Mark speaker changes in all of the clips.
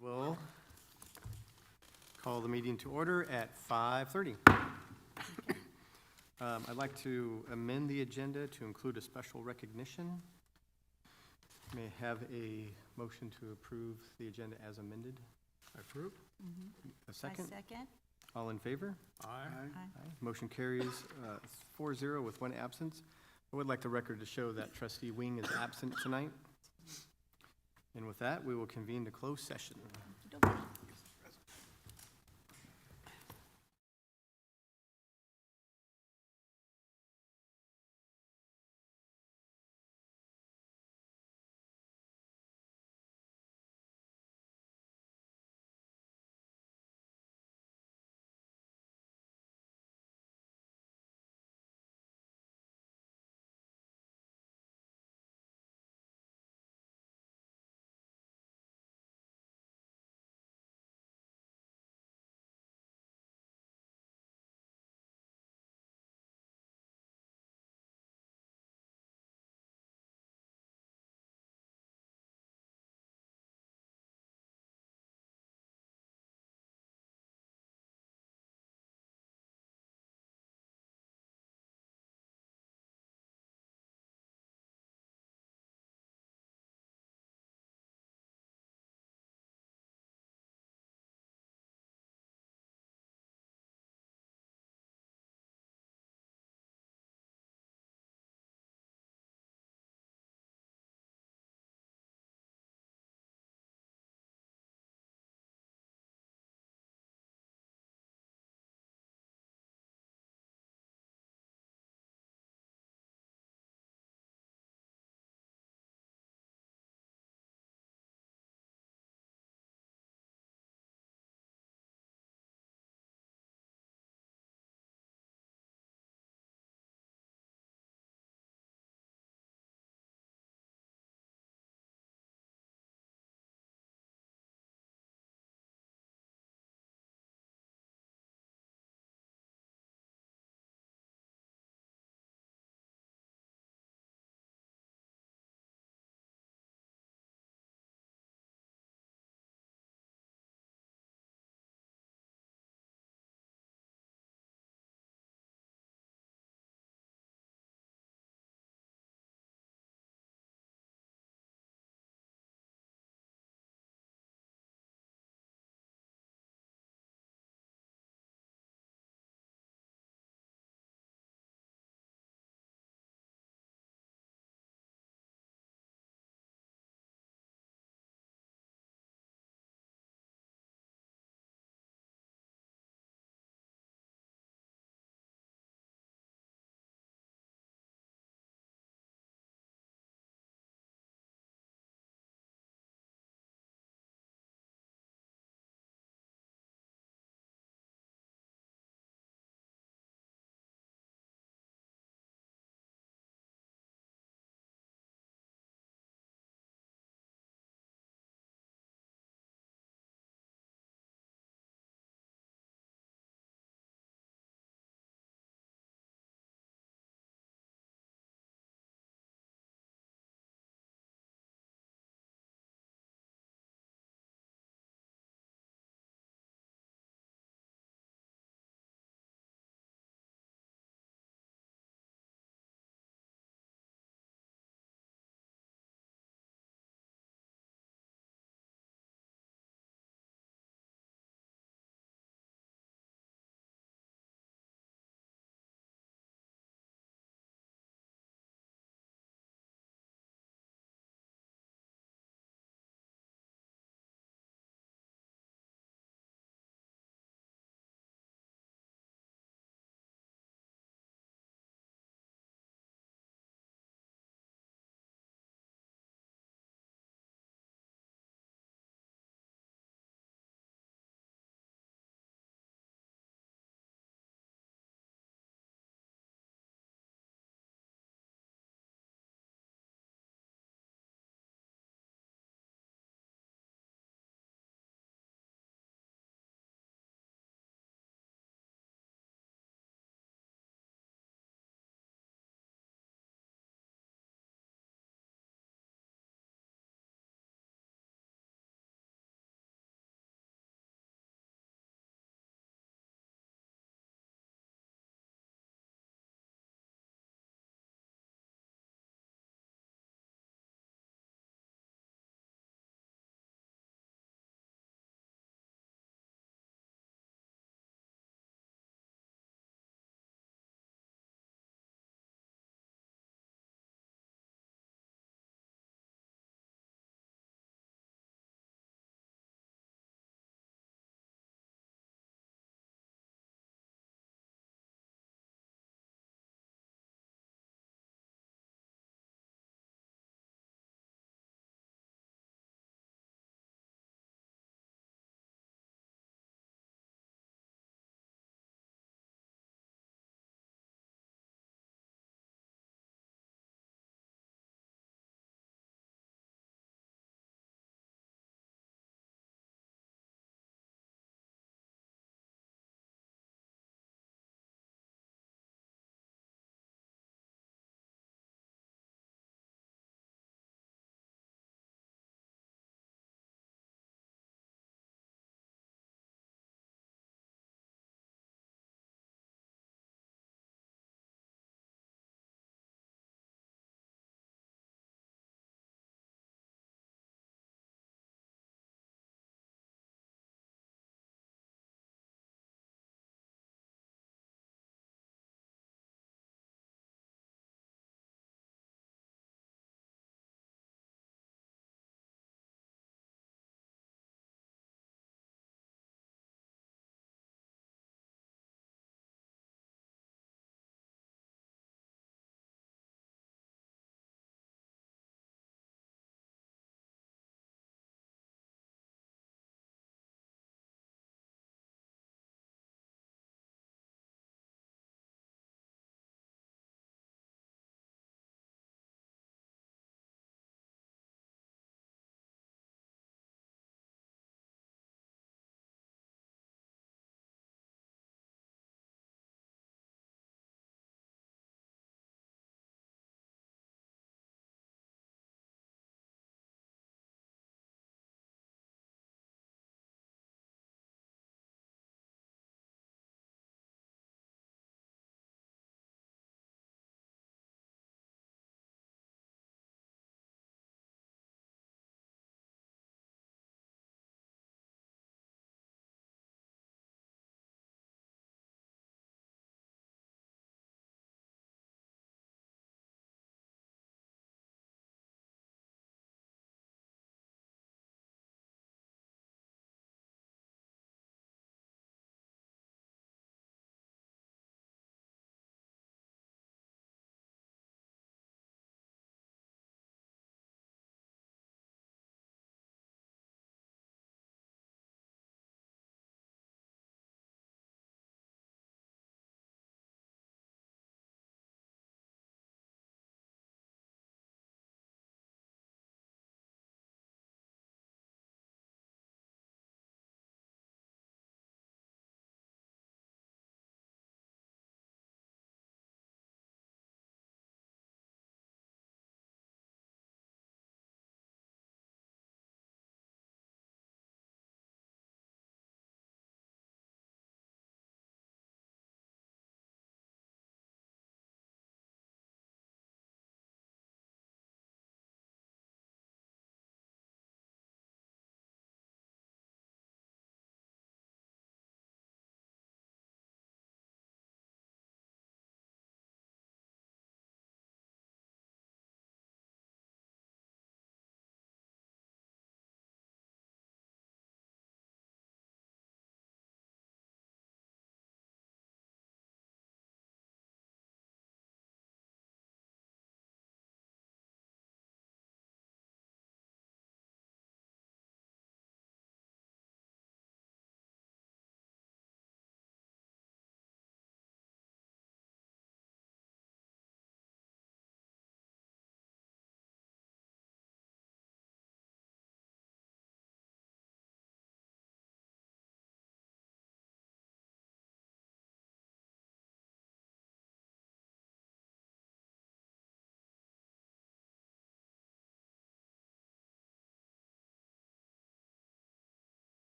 Speaker 1: We'll call the meeting to order at 5:30. I'd like to amend the agenda to include a special recognition. May I have a motion to approve the agenda as amended?
Speaker 2: I approve.
Speaker 1: A second?
Speaker 3: I second.
Speaker 1: All in favor?
Speaker 2: Aye.
Speaker 3: Aye.
Speaker 1: Motion carries 4-0 with one absence. I would like the record to show that trustee Wing is absent tonight. And with that, we will convene to closed session.
Speaker 3: Okey-dokey.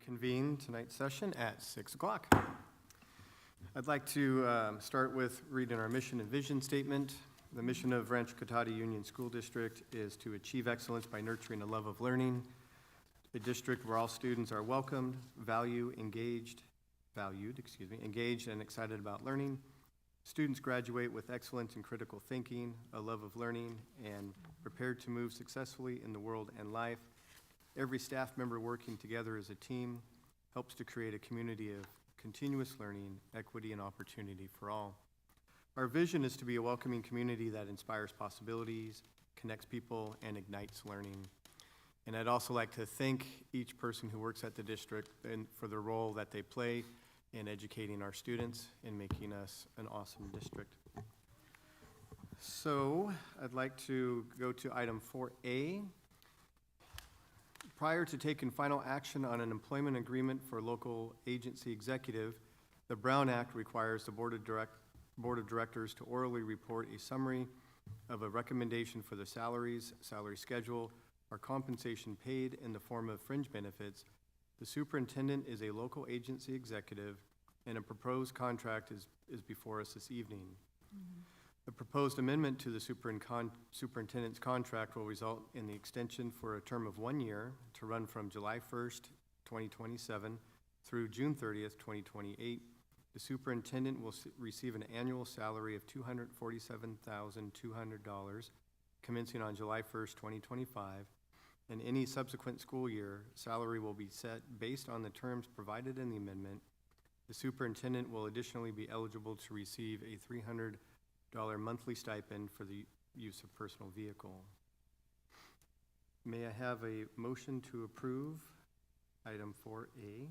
Speaker 1: reconvene tonight's session at 6 o'clock. I'd like to start with reading our mission and vision statement. The mission of Rancho Cotati Union School District is to achieve excellence by nurturing a love of learning, a district where all students are welcomed, valued, engaged, and excited about learning. Students graduate with excellence in critical thinking, a love of learning, and prepared to move successfully in the world and life. Every staff member working together as a team helps to create a community of continuous learning, equity, and opportunity for all. Our vision is to be a welcoming community that inspires possibilities, connects people, and ignites learning. And I'd also like to thank each person who works at the district and for the role that they play in educating our students and making us an awesome district. So I'd like to go to item 4A. Prior to taking final action on an employment agreement for local agency executive, the Brown Act requires the Board of Directors to orally report a summary of a recommendation for the salaries, salary schedule, or compensation paid in the form of fringe benefits. The superintendent is a local agency executive, and a proposed contract is before us this evening. The proposed amendment to the superintendent's contract will result in the extension for a term of 1 year to run from July 1st, 2027 through June 30th, 2028. The superintendent will receive an annual salary of $247,200 commencing on July 1st, 2025. And any subsequent school year, salary will be set based on the terms provided in the amendment. The superintendent will additionally be eligible to receive a $300 monthly stipend for the use of personal vehicle. May I have a motion to approve item 4A?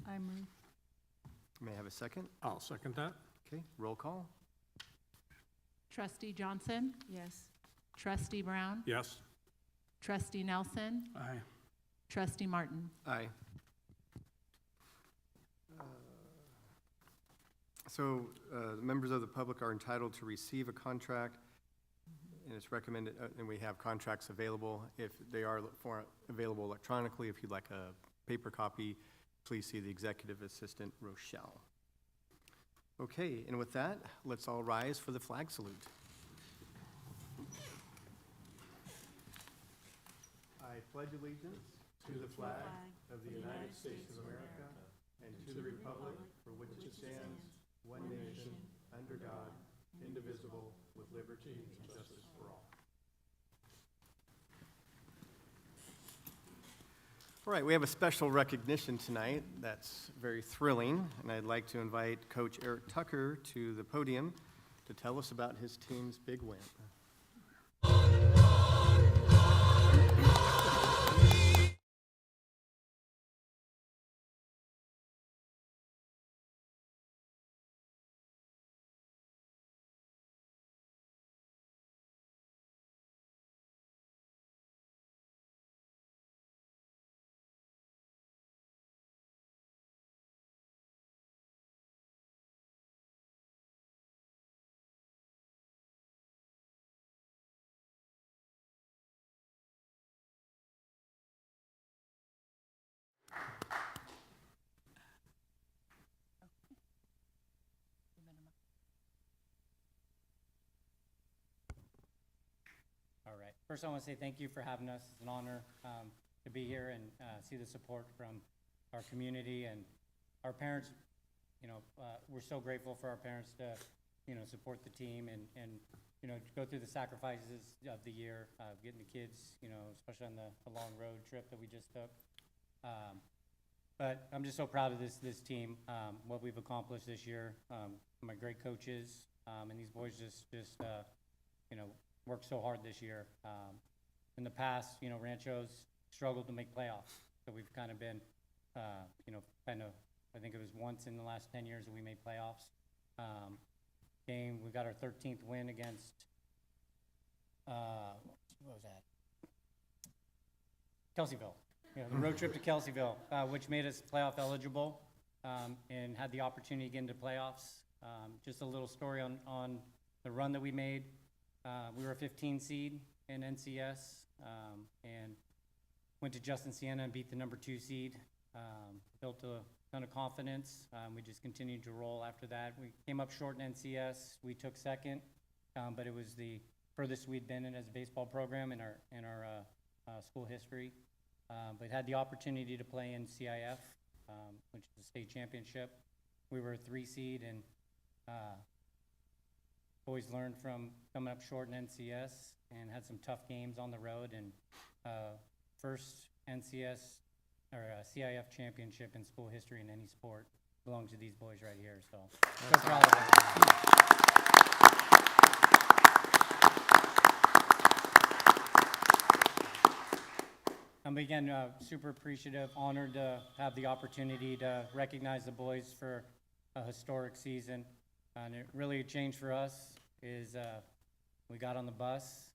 Speaker 2: I move.
Speaker 1: May I have a second?
Speaker 3: I'll second that.
Speaker 1: Okay, roll call.
Speaker 4: Trustee Johnson?
Speaker 2: Yes.
Speaker 4: Trustee Brown?
Speaker 3: Yes.
Speaker 4: Trustee Nelson?
Speaker 3: Aye.
Speaker 4: Trustee Martin?
Speaker 1: Aye. So members of the public are entitled to receive a contract, and it's recommended, and we have contracts available. If they are available electronically, if you'd like a paper copy, please see the executive assistant, Rochelle. Okay, and with that, let's all rise for the flag salute. I pledge allegiance to the flag of the United States of America and to the republic for which it stands, one nation, under God, indivisible, with liberty and justice for all. All right, we have a special recognition tonight that's very thrilling, and I'd like to invite Coach Eric Tucker to the podium to tell us about his team's big win.
Speaker 5: All right. First, I want to say thank you for having us. It's an honor to be here and see the support from our community and our parents. You know, we're so grateful for our parents to, you know, support the team and you know, go through the sacrifices of the year, getting the kids, you know, especially on the long road trip that we just took. But I'm just so proud of this team, what we've accomplished this year. My great coaches, and these boys just you know, worked so hard this year. In the past, you know, Rancho's struggled to make playoffs, so we've kind of been, you know, I think it was once in the last 10 years that we made playoffs. We got our 13th win against, what was that? Kelseyville. Yeah, the road trip to Kelseyville, which made us playoff eligible, and had the opportunity to get into playoffs. Just a little story on the run that we made. We were a 15 seed in NCS, and went to Justin Siena and beat the number 2 seed built a ton of confidence. We just continued to roll after that. We came up short in NCS. We took second, but it was the furthest we'd been in as a baseball program in our school history. But had the opportunity to play in CIF, which is the state championship. We were a 3 seed, and always learned from coming up short in NCS and had some tough games on the road. And first NCS or CIF championship in school history in any sport belongs to these boys right here. So proud of them. Again, super appreciative, honored to have the opportunity to recognize the boys for a historic season. And it really a change for us is we got on the bus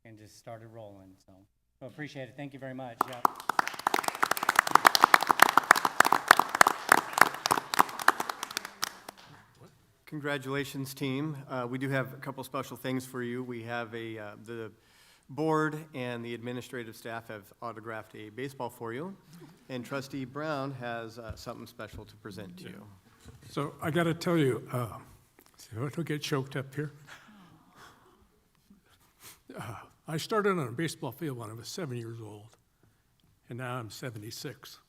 Speaker 5: and just started rolling. So appreciate it. Thank you very much. Yeah.
Speaker 1: Congratulations, team. We do have a couple special things for you. We have the board and the administrative staff have autographed a baseball for you, and Trustee Brown has something special to present to you.
Speaker 3: So I got to tell you, so I don't get choked up here. I started on a baseball field when I was 7 years old, and now I'm 76.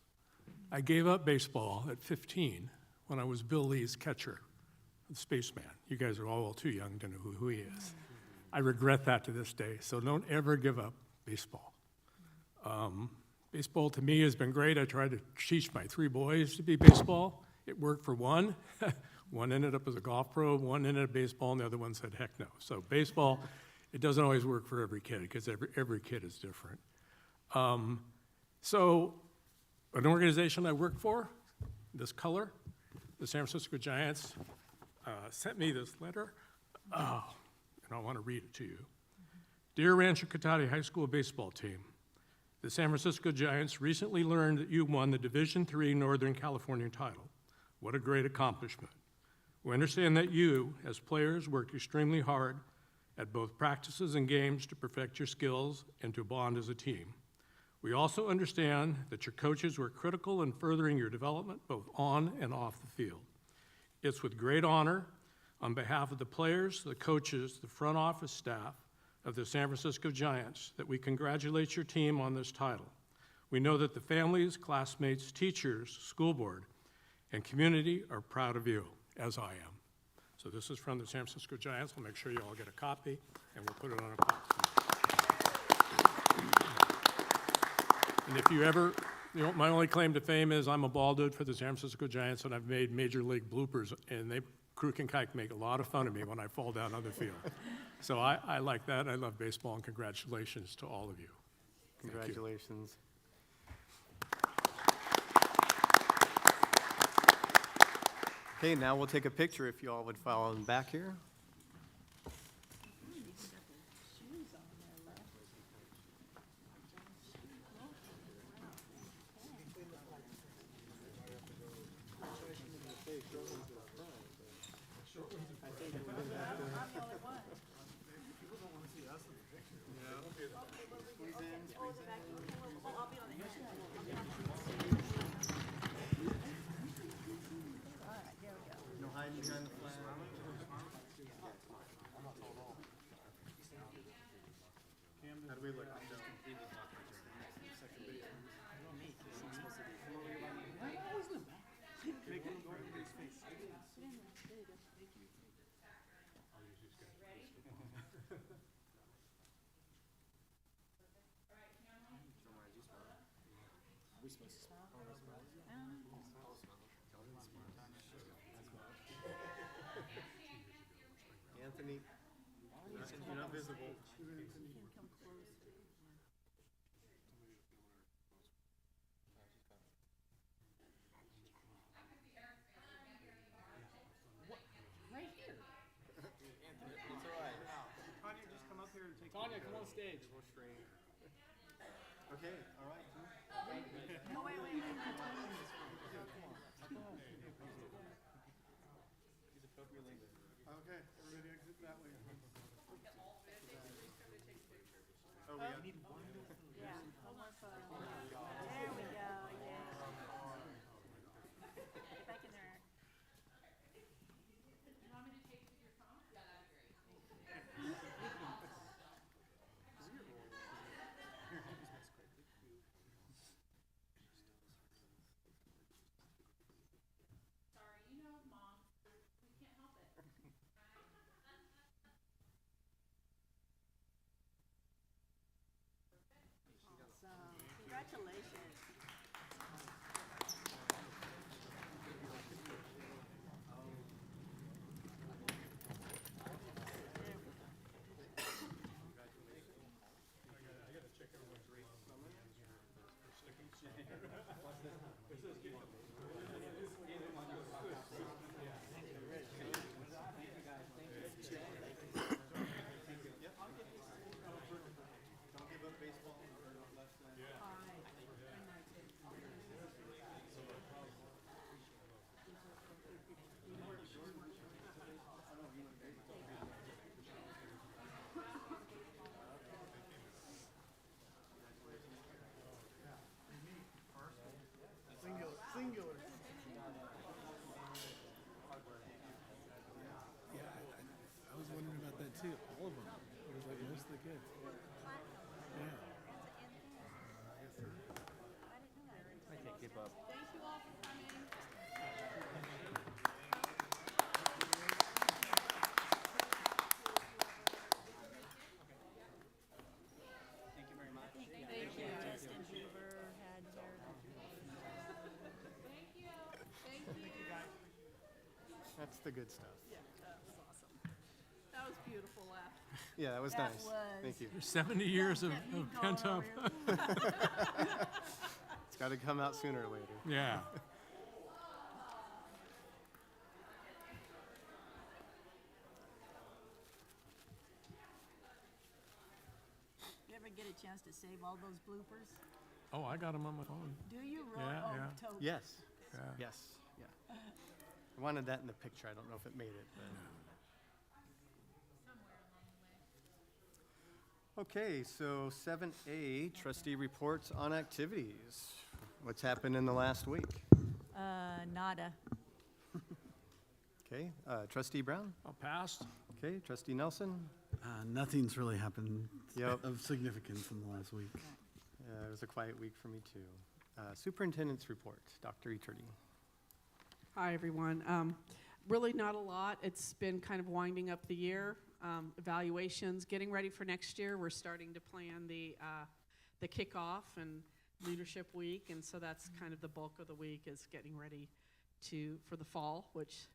Speaker 3: I gave up baseball at 15 when I was Bill Lee's catcher, the spaceman. You guys are all too young to know who he is. I regret that to this day, so don't ever give up baseball. Baseball to me has been great. I tried to teach my 3 boys to be baseball. It worked for one. One ended up as a golf pro, one ended up baseball, and the other one said, heck no. So baseball, it doesn't always work for every kid because every kid is different. So an organization I work for, this color, the San Francisco Giants, sent me this letter. And I want to read it to you. Dear Rancho Cotati High School baseball team, the San Francisco Giants recently learned that you won the Division III Northern California title. What a great accomplishment. We understand that you, as players, worked extremely hard at both practices and games to perfect your skills and to bond as a team. We also understand that your coaches were critical in furthering your development both on and off the field. It's with great honor on behalf of the players, the coaches, the front office staff of the San Francisco Giants that we congratulate your team on this title. We know that the families, classmates, teachers, school board, and community are proud of you, as I am. So this is from the San Francisco Giants. We'll make sure you all get a copy, and we'll put it on a box. And if you ever, my only claim to fame is I'm a ball dude for the San Francisco Giants, and I've made major league bloopers, and Kruk and Kike make a lot of fun of me when I fall down on the field. So I like that. I love baseball, and congratulations to all of you.
Speaker 1: Congratulations. Okay, now we'll take a picture if you all would follow in back here. No hiding behind the flag. How do we look? Anthony, you're not visible. Tanya, just come up here and take. Tanya, come on stage. Okay, all right.
Speaker 2: No, wait.
Speaker 1: Okay, everybody exit that way. Oh, we need one.
Speaker 2: Yeah, one more photo. There we go, yeah.
Speaker 1: That's the good stuff.
Speaker 2: Yeah, that was awesome. That was beautiful laugh.
Speaker 1: Yeah, that was
Speaker 2: That
Speaker 1: nice.
Speaker 2: was-
Speaker 1: Thank you.
Speaker 3: There's 70 years of
Speaker 2: Kept me going
Speaker 3: pent up,
Speaker 2: over here.
Speaker 1: It's got to come out sooner or later.
Speaker 3: yeah.
Speaker 2: You ever get a chance to save all those bloopers?
Speaker 3: Oh, I got them on my phone.
Speaker 2: Do you really?
Speaker 3: Yeah,
Speaker 2: Oh,
Speaker 3: yeah.
Speaker 2: totally.
Speaker 1: Yes,
Speaker 3: Yeah.
Speaker 1: yes, yeah. I wanted that in the picture. I don't know if it made it, but. Okay, so 7A, trustee reports on activities. What's happened in the last week?
Speaker 2: Nada.
Speaker 1: Okay, trustee Brown?
Speaker 3: I'll pass.
Speaker 1: Okay, trustee Nelson?
Speaker 6: Nothing's really happened
Speaker 1: Yep.
Speaker 6: of significance in the last week.
Speaker 1: It was a quiet week for me, too. Superintendent's report, Dr. Eterdy.
Speaker 7: Hi, everyone. Really not a lot. It's been kind of winding up the year. Evaluations, getting ready for next year. We're starting to plan the kickoff and leadership week, and so that's kind of the bulk of the week is getting ready for the fall, which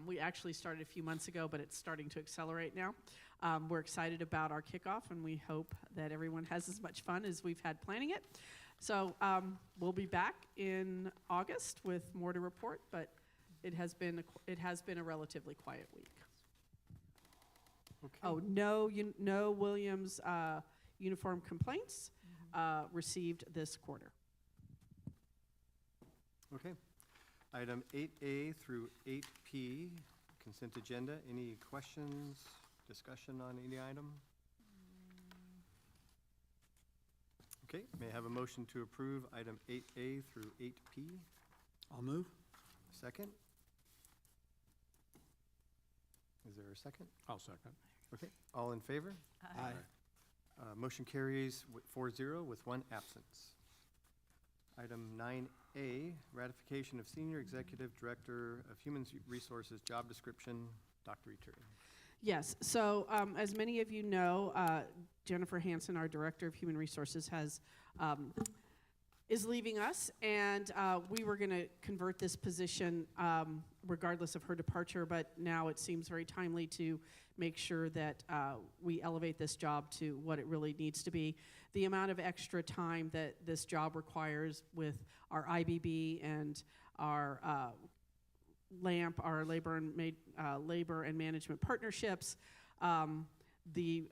Speaker 7: we actually started a few months ago, but it's starting to accelerate now. We're excited about our kickoff, and we hope that everyone has as much fun as we've had planning it. So we'll be back in August with more to report, but it has been a relatively quiet week.
Speaker 1: Okay.
Speaker 7: Oh, no Williams uniform complaints received this quarter.
Speaker 1: Okay. Item 8A through 8P, consent agenda. Any questions, discussion on any item? Okay, may I have a motion to approve item 8A through 8P?
Speaker 6: I'll move.
Speaker 1: Second? Is there a second?
Speaker 3: I'll second.
Speaker 1: Okay, all in favor?
Speaker 6: Aye.
Speaker 1: Motion carries 4-0 with one absence. Item 9A, ratification of Senior Executive Director of Human Resources job description, Dr. Eterdy.
Speaker 7: Yes, so as many of you know, Jennifer Hansen, our Director of Human Resources, is leaving us, and we were going to convert this position regardless of her departure, but now it seems very timely to make sure that we elevate this job to what it really needs to be. The amount of extra time that this job requires with our IBB and our LAMP, our labor and management partnerships, the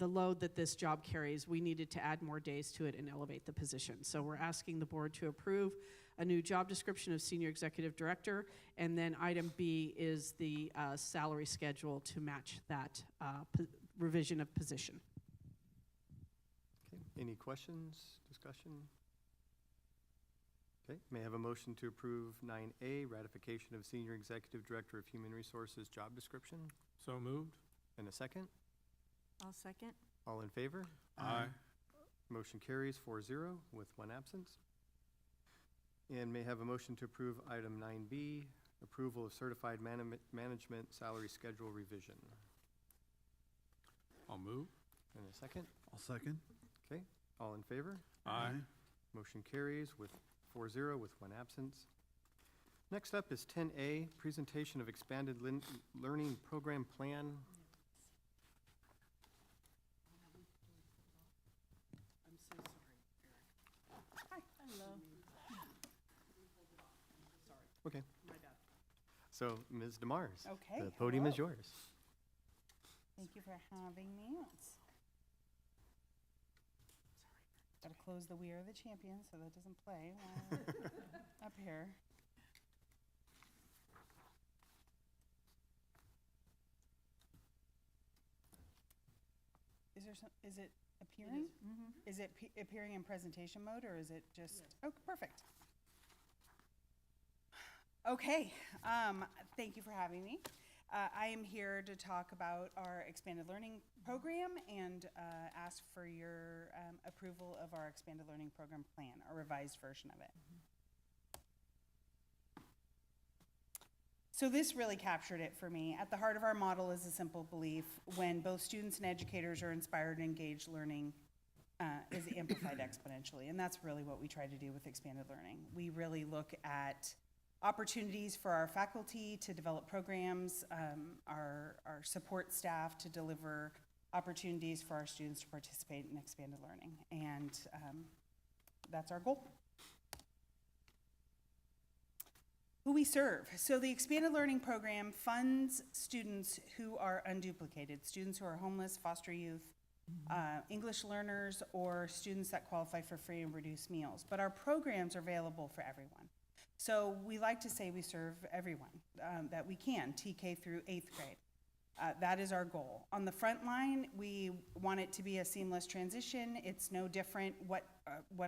Speaker 7: load that this job carries, we needed to add more days to it and elevate the position. So we're asking the board to approve a new job description of Senior Executive Director, and then item B is the salary schedule to match that revision of position.
Speaker 1: Okay, any questions, discussion? Okay, may I have a motion to approve 9A, ratification of Senior Executive Director of Human Resources job description,
Speaker 3: So moved?
Speaker 1: and a second?
Speaker 2: I'll second.
Speaker 1: All in favor?
Speaker 3: Aye.
Speaker 1: Motion carries 4-0 with one absence. And may I have a motion to approve item 9B, approval of certified management salary schedule revision,
Speaker 3: I'll move.
Speaker 1: and a second?
Speaker 6: I'll second.
Speaker 1: Okay, all in favor?
Speaker 3: Aye.
Speaker 1: Motion carries with 4-0 with one absence. Next up is 10A, presentation of expanded learning program plan.
Speaker 7: I'm so sorry,
Speaker 2: Hi. Hello.
Speaker 1: Okay,
Speaker 7: my bad.
Speaker 1: so Ms. DeMars.
Speaker 8: Okay,
Speaker 1: The podium is
Speaker 8: hello.
Speaker 1: yours.
Speaker 8: Thank you for having me. Gotta close the We Are the Champions so that doesn't play while I'm up here. Is it appearing? Is it appearing in presentation mode, or is it just? Oh, perfect. Okay, thank you for having me. I am here to talk about our expanded learning program and ask for your approval of our expanded learning program plan, a revised version of it. So this really captured it for me. At the heart of our model is a simple belief: when both students and educators are inspired and engaged, learning is amplified exponentially. And that's really what we try to do with expanded learning. We really look at opportunities for our faculty to develop programs, our support staff to deliver opportunities for our students to participate in expanded learning. And that's our goal. Who we serve. So the Expanded Learning Program funds students who are unduplicated, students who are homeless, foster youth, English learners, or students that qualify for free and reduced meals. But our programs are available for everyone. So we like to say we serve everyone that we can, TK through 8th grade. That is our goal. On the front line, we want it to be a seamless transition. It's no different what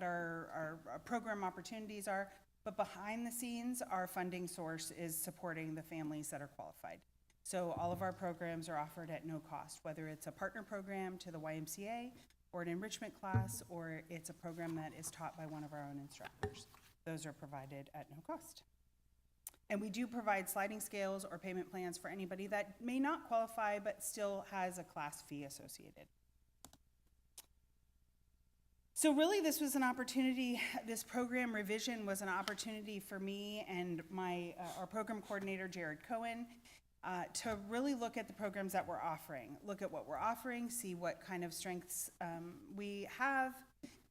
Speaker 8: our program opportunities are, but behind the scenes, our funding source is supporting the families that are qualified. So all of our programs are offered at no cost, whether it's a partner program to the YMCA, or an enrichment class, or it's a program that is taught by one of our own instructors. Those are provided at no cost. And we do provide sliding scales or payment plans for anybody that may not qualify but still has a class fee associated. So really this was an opportunity, this program revision was an opportunity for me and our program coordinator, Jared Cohen, to really look at the programs that we're offering, look at what we're offering, see what kind of strengths we have,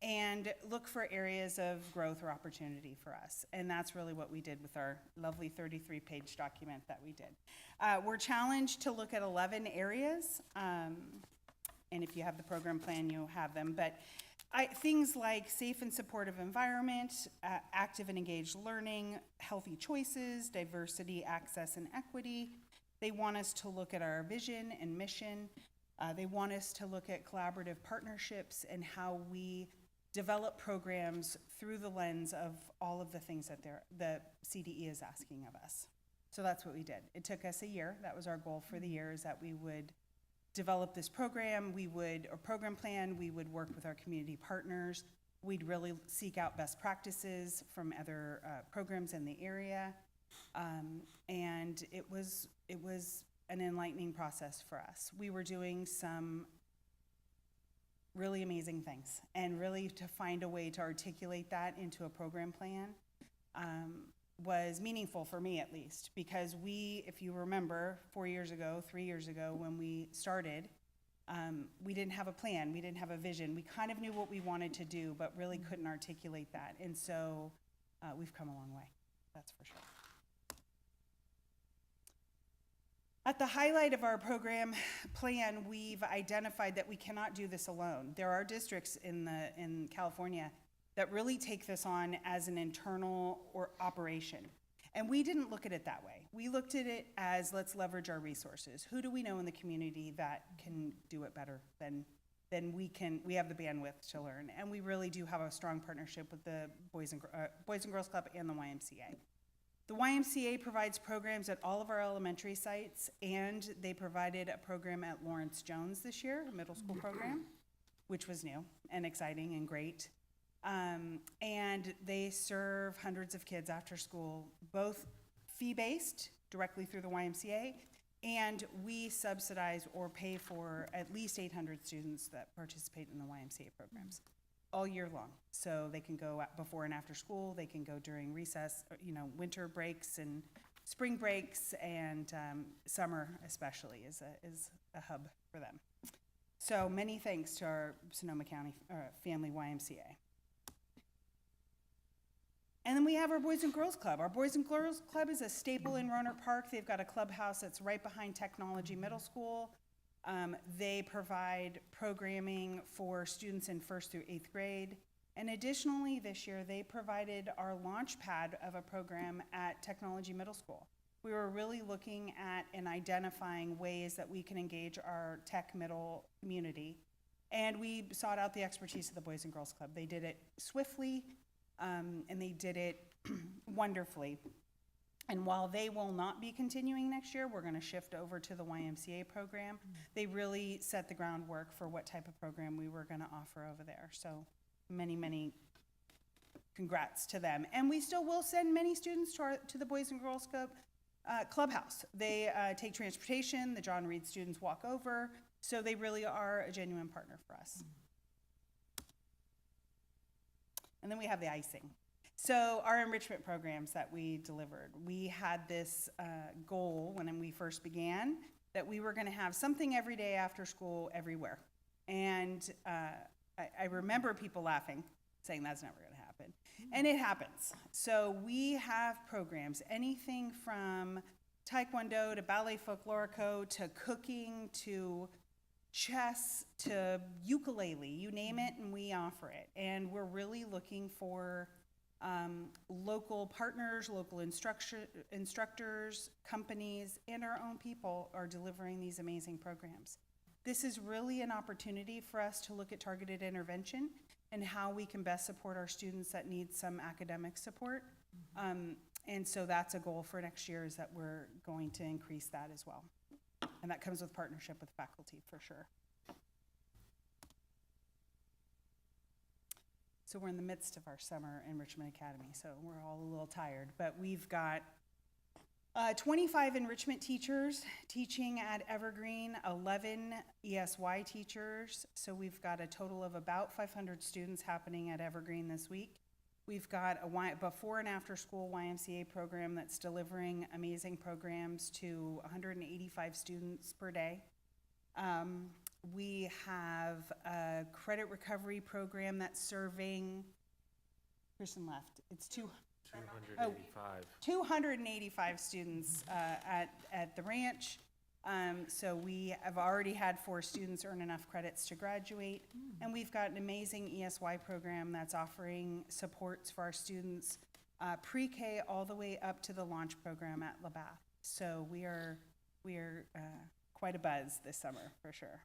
Speaker 8: and look for areas of growth or opportunity for us. And that's really what we did with our lovely 33-page document that we did. We're challenged to look at 11 areas, and if you have the program plan, you'll have them. But things like safe and supportive environment, active and engaged learning, healthy choices, diversity, access, and equity. They want us to look at our vision and mission. They want us to look at collaborative partnerships and how we develop programs through the lens of all of the things that the CDE is asking of us. So that's what we did. It took us a year. That was our goal for the year, is that we would develop this program, program plan, we would work with our community partners, we'd really seek out best practices from other programs in the area, and it was an enlightening process for us. We were doing some really amazing things, and really to find a way to articulate that into a program plan was meaningful for me, at least, because if you remember, 3 years ago, when we started, we didn't have a plan, we didn't have a vision. We kind of knew what we wanted to do, but really couldn't articulate that. And so we've come a long way, that's for sure. At the highlight of our program plan, we've identified that we cannot do this alone. There are districts in California that really take this on as an internal operation. And we didn't look at it that way. We looked at it as, let's leverage our resources. Who do we know in the community that can do it better than we can? We have the bandwidth to learn. And we really do have a strong partnership with the Boys and Girls Club and the YMCA. The YMCA provides programs at all of our elementary sites, and they provided a program at Lawrence Jones this year, a middle school program, which was new and exciting and great. And they serve hundreds of kids after school, both fee-based, directly through the YMCA, and we subsidize or pay for at least 800 students that participate in the YMCA programs all year long. So they can go before and after school, they can go during recess, winter breaks and spring breaks, and summer especially is a hub for them. So many thanks to our Sonoma County Family YMCA. And then we have our Boys and Girls Club. Our Boys and Girls Club is a staple in Rohnert Park. They've got a clubhouse that's right behind Technology Middle School. They provide programming for students in 1st through 8th grade. And additionally, this year, they provided our launch pad of a program at Technology Middle School. We were really looking at and identifying ways that we can engage our tech middle community. And we sought out the expertise of the Boys and Girls Club. They did it swiftly, and they did it wonderfully. And while they will not be continuing next year, we're gonna shift over to the YMCA program. They really set the groundwork for what type of program we were gonna offer over there. So many, many congrats to them. And we still will send many students to the Boys and Girls Club clubhouse. They take transportation, the John Reed students walk over, so they really are a genuine partner for us. And then we have the icing. So our enrichment programs that we delivered, we had this goal when we first began, that we were gonna have something every day after school everywhere. And I remember people laughing, saying that's never gonna happen. And it happens. So we have programs, anything from Taekwondo to Ballet Folklorico to cooking to chess to ukulele, you name it, and we offer it. And we're really looking for local partners, local instructors, companies, and our own people are delivering these amazing programs. This is really an opportunity for us to look at targeted intervention and how we can best support our students that need some academic support. And so that's a goal for next year, is that we're going to increase that as well. And that comes with partnership with faculty, for sure. So we're in the midst of our summer enrichment academy, so we're all a little tired. But we've got 25 enrichment teachers teaching at Evergreen, 11 ESY teachers. So we've got a total of about 500 students happening at Evergreen this week. We've got a before and after school YMCA program that's delivering amazing programs to 185 students per day. We have a credit recovery program that's serving, Kristen left, it's 285 students at the ranch. So we have already had 4 students earn enough credits to graduate. And we've got an amazing ESY program that's offering supports for our students, pre-K all the way up to the launch program at Labatt. So we are quite a buzz this summer, for sure.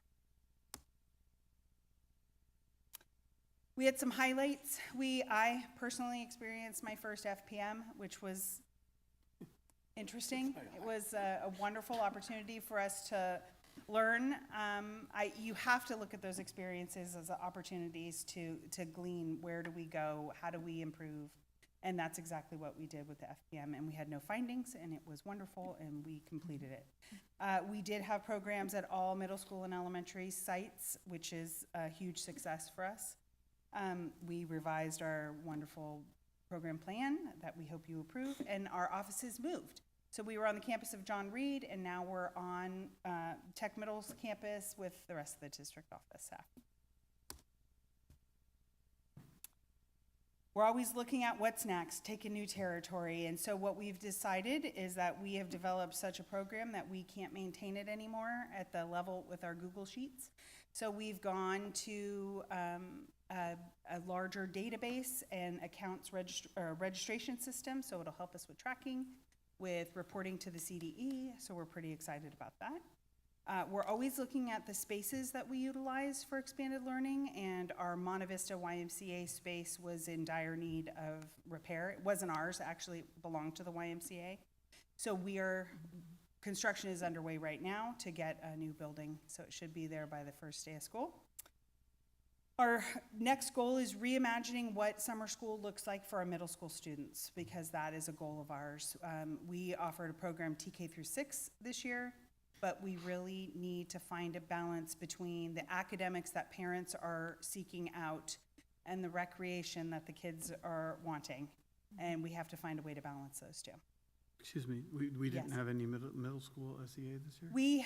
Speaker 8: We had some highlights. I personally experienced my first FPM, which was interesting. It was a wonderful opportunity for us to learn. You have to look at those experiences as opportunities to glean, where do we go, how do we improve, and that's exactly what we did with the FPM, and we had no findings, and it was wonderful, and we completed it. We did have programs at all middle school and elementary sites, which is a huge success for us. We revised our wonderful program plan that we hope you approve, and our offices moved. So we were on the campus of John Reed, and now we're on Tech Middle's campus with the rest of the district office staff. We're always looking at what's next, taking new territory, and so what we've decided is that we have developed such a program that we can't maintain it anymore at the level with our Google Sheets. So we've gone to a larger database and accounts registration system, so it'll help us with tracking, with reporting to the CDE, so we're pretty excited about that. We're always looking at the spaces that we utilize for expanded learning, and our Monte Vista YMCA space was in dire need of repair. It wasn't ours, actually it belonged to the YMCA. So construction is underway right now to get a new building, so it should be there by the first day of school. Our next goal is reimagining what summer school looks like for our middle school students, because that is a goal of ours. We offered a program TK through 6 this year, but we really need to find a balance between the academics that parents are seeking out and the recreation that the kids are wanting. And we have to find a way to balance those two.
Speaker 6: Excuse me, we didn't
Speaker 8: Yes.
Speaker 6: have any middle school SEA this year?
Speaker 8: We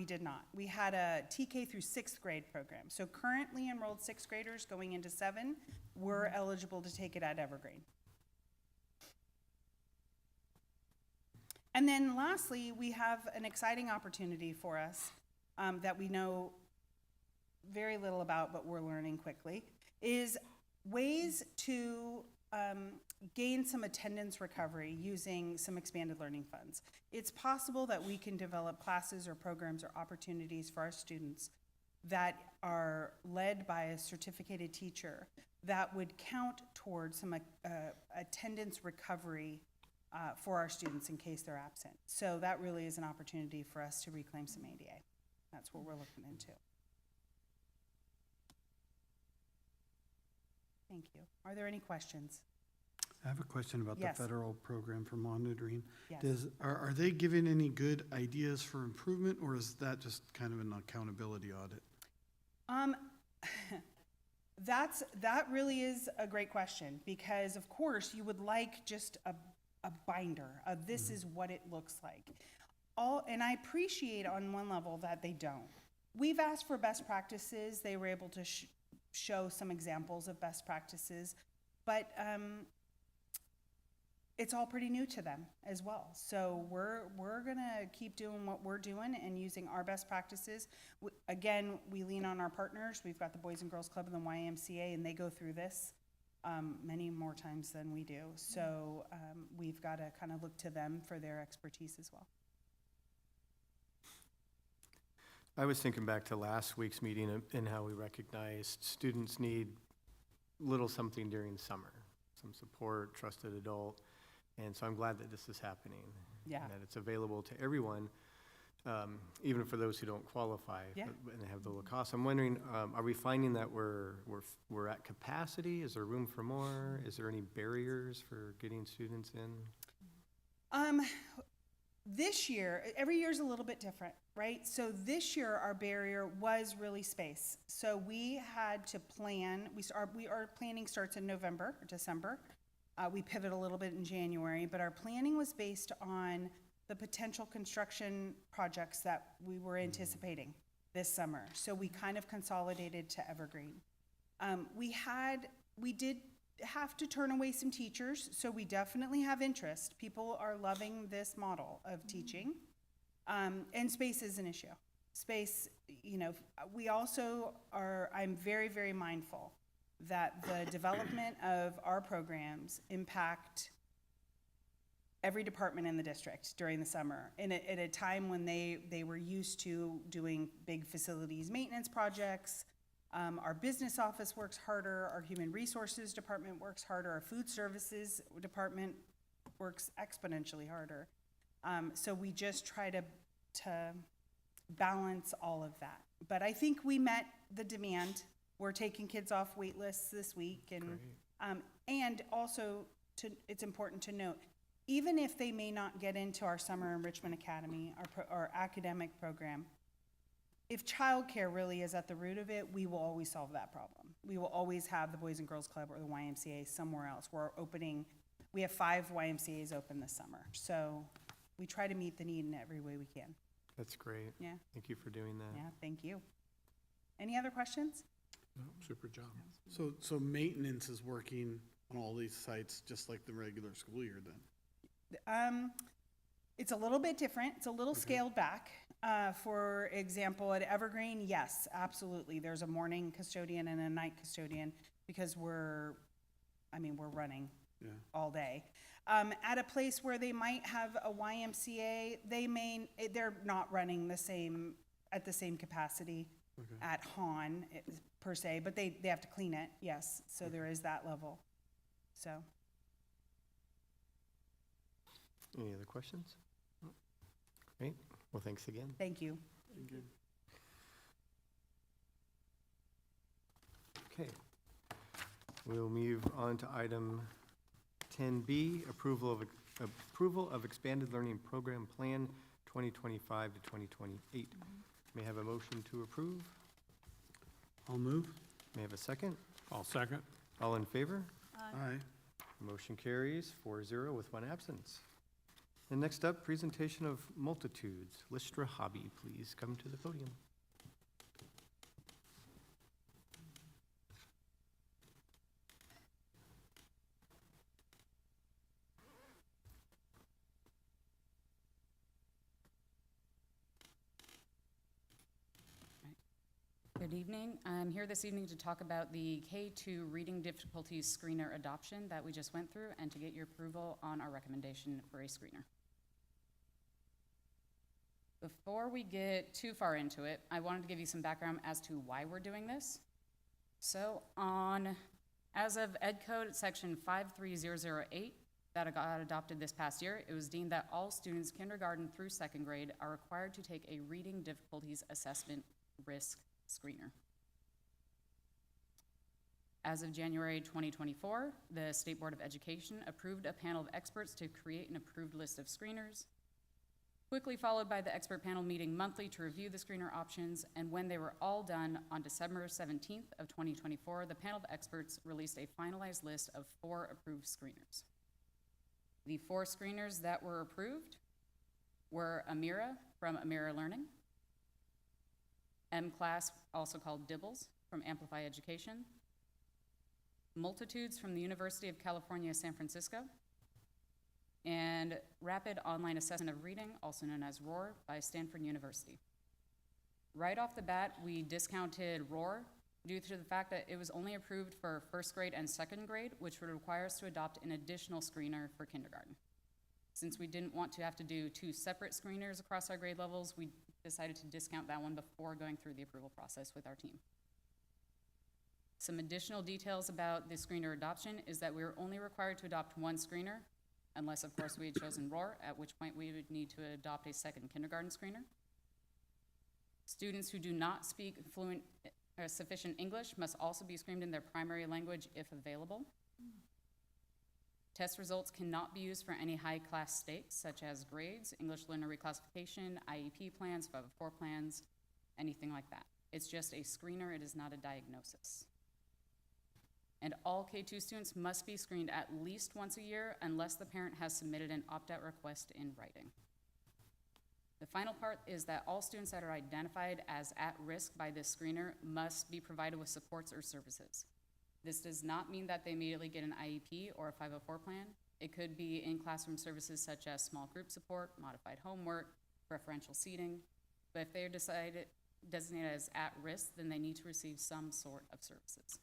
Speaker 8: did not. We had a TK through 6th grade program. So currently enrolled 6th graders going into 7 were eligible to take it at Evergreen. And then lastly, we have an exciting opportunity for us that we know very little about, but we're learning quickly, is ways to gain some attendance recovery using some expanded learning funds. It's possible that we can develop classes or programs or opportunities for our students that are led by a certificated teacher that would count towards some attendance recovery for our students in case they're absent. So that really is an opportunity for us to reclaim some ADA. That's what we're looking into. Thank you. Are there any questions?
Speaker 6: I have a question about the
Speaker 8: Yes.
Speaker 6: federal program for monitoring.
Speaker 8: Yes.
Speaker 6: Are they giving any good ideas for improvement, or is that just kind of an accountability audit?
Speaker 8: That really is a great question, because of course you would like just a binder of this is what it looks like. And I appreciate on one level that they don't. We've asked for best practices. They were able to show some examples of best practices, but it's all pretty new to them as well. So we're gonna keep doing what we're doing and using our best practices. Again, we lean on our partners. We've got the Boys and Girls Club and the YMCA, and they go through this many more times than we do. So we've got to kind of look to them for their expertise as well.
Speaker 1: I was thinking back to last week's meeting and how we recognized students need little something during the summer, some support, trusted adult. And so I'm glad that this is happening.
Speaker 8: Yeah.
Speaker 1: And that it's available to everyone, even for those who don't qualify
Speaker 8: Yeah.
Speaker 1: and have the low cost. I'm wondering, are we finding that we're at capacity? Is there room for more? Is there any barriers for getting students in?
Speaker 8: This year, every year is a little bit different, right? So this year, our barrier was really space. So we had to plan, our planning starts in November or December. We pivot a little bit in January, but our planning was based on the potential construction projects that we were anticipating this summer. So we kind of consolidated to Evergreen. We did have to turn away some teachers, so we definitely have interest. People are loving this model of teaching. And space is an issue. Space, we also I'm very, very mindful that the development of our programs impact every department in the district during the summer, at a time when they were used to doing big facilities maintenance projects. Our business office works harder, our human resources department works harder, our food services department works exponentially harder. So we just try to balance all of that. But I think we met the demand. We're taking kids off wait lists this week, and also it's important to note, even if they may not get into our Summer Enrichment Academy, our academic program, if childcare really is at the root of it, we will always solve that problem. We will always have the Boys and Girls Club or the YMCA somewhere else. We have 5 YMCAs open this summer, so we try to meet the need in every way we can.
Speaker 1: That's great.
Speaker 8: Yeah,
Speaker 1: Thank you for doing that.
Speaker 8: yeah, thank you. Any other questions?
Speaker 3: No, super job.
Speaker 6: So maintenance is working on all these sites just like the regular school year then?
Speaker 8: It's a little bit different. It's a little scaled back. For example, at Evergreen, yes, absolutely. There's a morning custodian and a night custodian because we're running all day. At a place where they might have a YMCA, they're not running at the same capacity at HON per se, but they have to clean it, yes. So there is that level. So.
Speaker 1: Any other questions? Great. Well, thanks again.
Speaker 8: Thank you.
Speaker 1: Okay. We'll move on to item 10B, approval of expanded learning program plan 2025 to 2028. May I have a motion to approve?
Speaker 6: I'll move.
Speaker 1: May I have a second?
Speaker 3: I'll second.
Speaker 1: All in favor?
Speaker 6: Aye.
Speaker 1: Motion carries 4-0 with 1 absence. And next up, presentation of multitudes. Lystra Hobby, please come to the podium.
Speaker 9: Good evening. I'm here this evening to talk about the K-2 reading difficulties screener adoption that we just went through and to get your approval on our recommendation for a screener. Before we get too far into it, I wanted to give you some background as to why we're doing this. So as of Ed Code section 53008 that got adopted this past year, it was deemed that all students kindergarten through 2nd grade are required to take a reading difficulties assessment risk screener. As of January 2024, the State Board of Education approved a panel of experts to create an approved list of screeners. quickly followed by the expert panel meeting monthly to review the screener options, and when they were all done on December 17th of 2024, the panel of experts released a finalized list of 4 approved screeners. The 4 screeners that were approved were Amira from Amira Learning, M-Class, also called Dibbles, from Amplify Education, Multitudes from the University of California, San Francisco, and Rapid Online Assessment of Reading, also known as ROAR, by Stanford University. Right off the bat, we discounted ROAR due to the fact that it was only approved for first grade and second grade, which would require us to adopt an additional screener for kindergarten. Since we didn't want to have to do 2 separate screeners across our grade levels, we decided to discount that one before going through the approval process with our team. Some additional details about the screener adoption is that we were only required to adopt 1 screener, unless, of course, we had chosen ROAR, at which point we would need to adopt a second kindergarten screener. Students who do not speak fluent or sufficient English must also be screened in their primary language if available. Test results cannot be used for any high-class stakes, such as grades, English learner reclassification, IEP plans, 504 plans, anything like that. It's just a screener, it is not a diagnosis. And all K2 students must be screened at least once a year unless the parent has submitted an opt-out request in writing. The final part is that all students that are identified as at risk by this screener must be provided with supports or services. This does not mean that they immediately get an IEP or a 504 plan. It could be in classroom services such as small group support, modified homework, preferential seating. But if they're designated as at risk, then they need to receive some sort of services.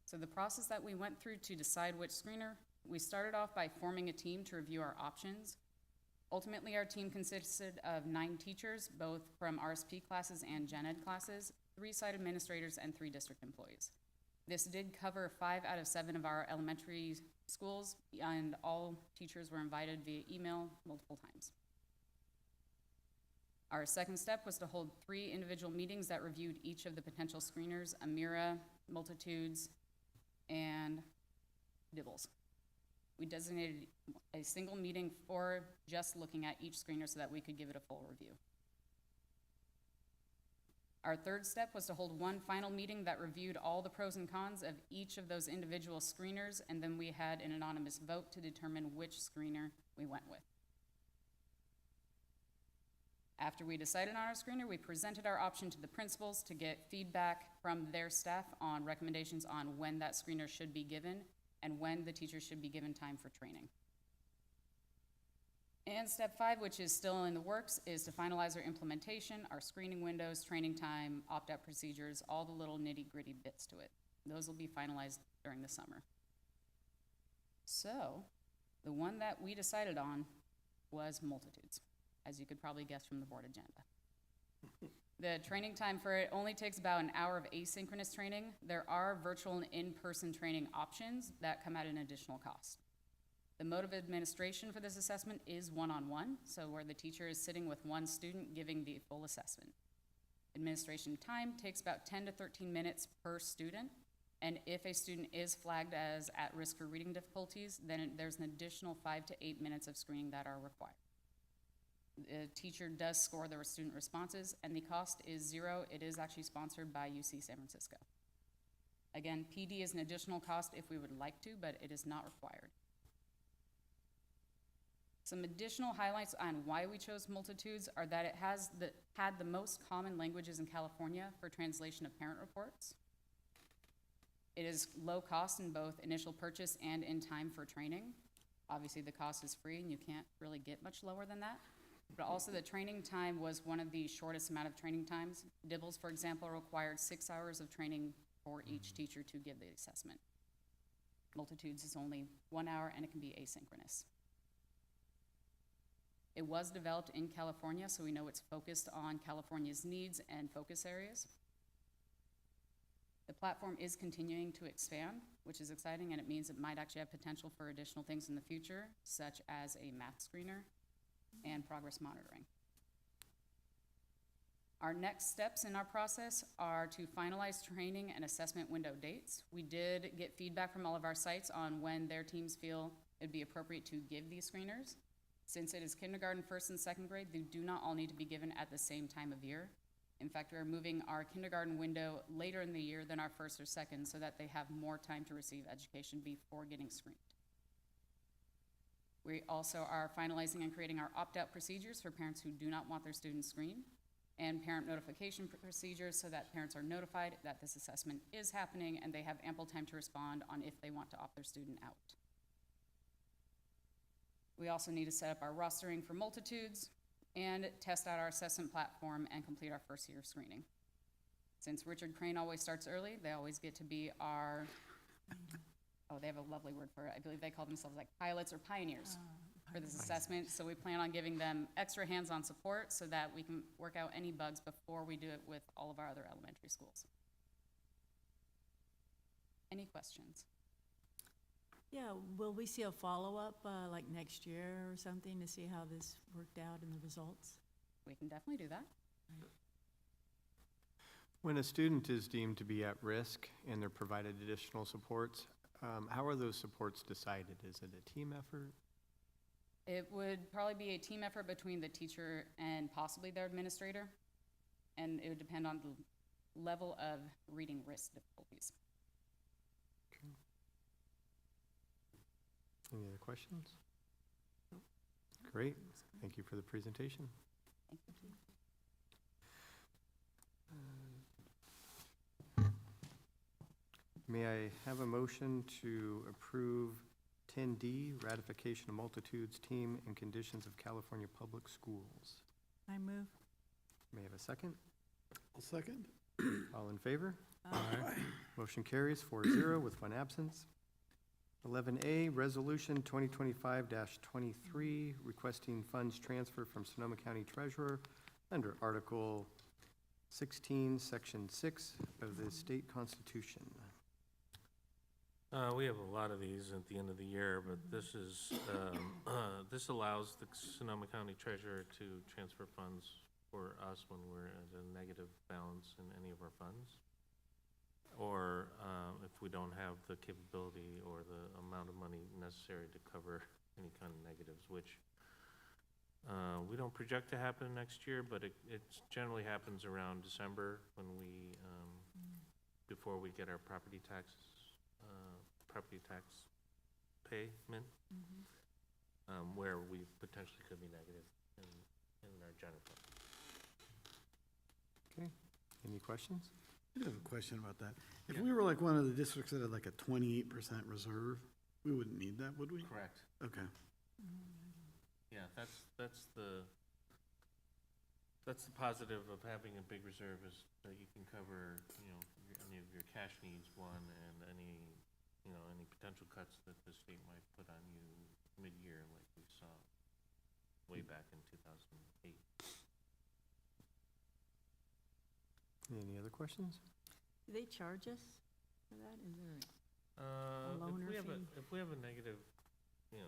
Speaker 9: So the process that we went through to decide which screener, we started off by forming a team to review our options. Ultimately, our team consisted of 9 teachers, both from RSP classes and gen ed classes, 3 site administrators, and 3 district employees. This did cover 5 out of 7 of our elementary schools, and all teachers were invited via email multiple times. Our second step was to hold 3 individual meetings that reviewed each of the potential screeners, Amira, Multitudes, and Dibbles. We designated a single meeting for just looking at each screener so that we could give it a full review. Our third step was to hold 1 final meeting that reviewed all the pros and cons of each of those individual screeners, and then we had an anonymous vote to determine which screener we went with. After we decided on our screener, we presented our option to the principals to get feedback from their staff on recommendations on when that screener should be given and when the teacher should be given time for training. And step 5, which is still in the works, is to finalize our implementation, our screening windows, training time, opt-out procedures, all the little nitty-gritty bits to it. Those will be finalized during the summer. So, the one that we decided on was Multitudes, as you could probably guess from the board agenda. The training time for it only takes about an hour of asynchronous training. There are virtual and in-person training options that come at an additional cost. The mode of administration for this assessment is one-on-one, so where the teacher is sitting with 1 student giving the full assessment. Administration time takes about 10 to 13 minutes per student, and if a student is flagged as at risk for reading difficulties, then there's an additional 5 to 8 minutes of screening that are required. The teacher does score their student responses, and the cost is 0. It is actually sponsored by UC San Francisco. Again, PD is an additional cost if we would like to, but it is not required. Some additional highlights on why we chose Multitudes are that it has had the most common languages in California for translation of parent reports. It is low cost in both initial purchase and in time for training. Obviously, the cost is free, and you can't really get much lower than that. But also, the training time was one of the shortest amount of training times. Dibbles, for example, required 6 hours of training for each teacher to give the assessment. Multitudes is only 1 hour, and it can be asynchronous. It was developed in California, so we know it's focused on California's needs and focus areas. The platform is continuing to expand, which is exciting, and it means it might actually have potential for additional things in the future, such as a math screener and progress monitoring. Our next steps in our process are to finalize training and assessment window dates. We did get feedback from all of our sites on when their teams feel it it'd be appropriate to give these screeners. Since it is kindergarten, first and second grade, they do not all need to be given at the same time of year. In fact, we are moving our kindergarten window later in the year than our first or second so that they have more time to receive education before getting screened. We also are finalizing and creating our opt-out procedures for parents who do not want their students screened, and parent notification procedures so that parents are notified that this assessment is happening and they have ample time to respond on if they want to opt their student out. We also need to set up our rostering for multitudes and test out our assessment platform and complete our first year of screening. Since Richard Crane always starts early, they always get to be our, oh, they have a lovely word for it. I believe they call themselves like pilots or pioneers for this assessment. So we plan on giving them extra hands-on support so that we can work out any bugs before we do it with all of our other elementary schools. Any questions?
Speaker 2: Yeah, will we see a follow-up, like next year or something, to see how this worked out in the results?
Speaker 9: We can definitely do that.
Speaker 1: When a student is deemed to be at risk and they're provided additional supports, how are those supports decided? Is it a team effort?
Speaker 9: It would probably be a team effort between the teacher and possibly their administrator, and it would depend on the level of reading risk difficulties.
Speaker 1: Any other questions? Great, thank you for the presentation.
Speaker 9: Thank you.
Speaker 1: May I have a motion to approve 10D, ratification of multitudes team and conditions of California Public Schools?
Speaker 2: I move.
Speaker 1: May I have a second?
Speaker 6: I'll second.
Speaker 1: All in favor?
Speaker 3: Aye.
Speaker 1: Motion carries 4-0 with one absence. 11A, Resolution 2025-23, requesting funds transfer from Sonoma County Treasurer under Article 16, Section 6 of the state constitution.
Speaker 10: We have a lot of these at the end of the year, but this is, this allows the Sonoma County Treasurer to transfer funds for us when we're at a negative balance in any of our funds. Or if we don't have the capability or the amount of money necessary to cover any kind of negatives, which we don't project to happen next year, but it generally happens around December when we, before we get our property tax payment, where we potentially could be negative in our general fund.
Speaker 1: Okay, any questions?
Speaker 6: I do have a question about that. If we were like one of the districts that had like a 28% reserve, we wouldn't need that, would we?
Speaker 10: Correct.
Speaker 6: Okay.
Speaker 10: Yeah, that's the positive of having a big reserve is that you can cover, any of your cash needs, one, and any potential cuts that the state might put on you mid-year, like we saw way back in 2008.
Speaker 1: Any other questions?
Speaker 2: Do they charge us for that? Is there loaner fee?
Speaker 10: If we have a negative,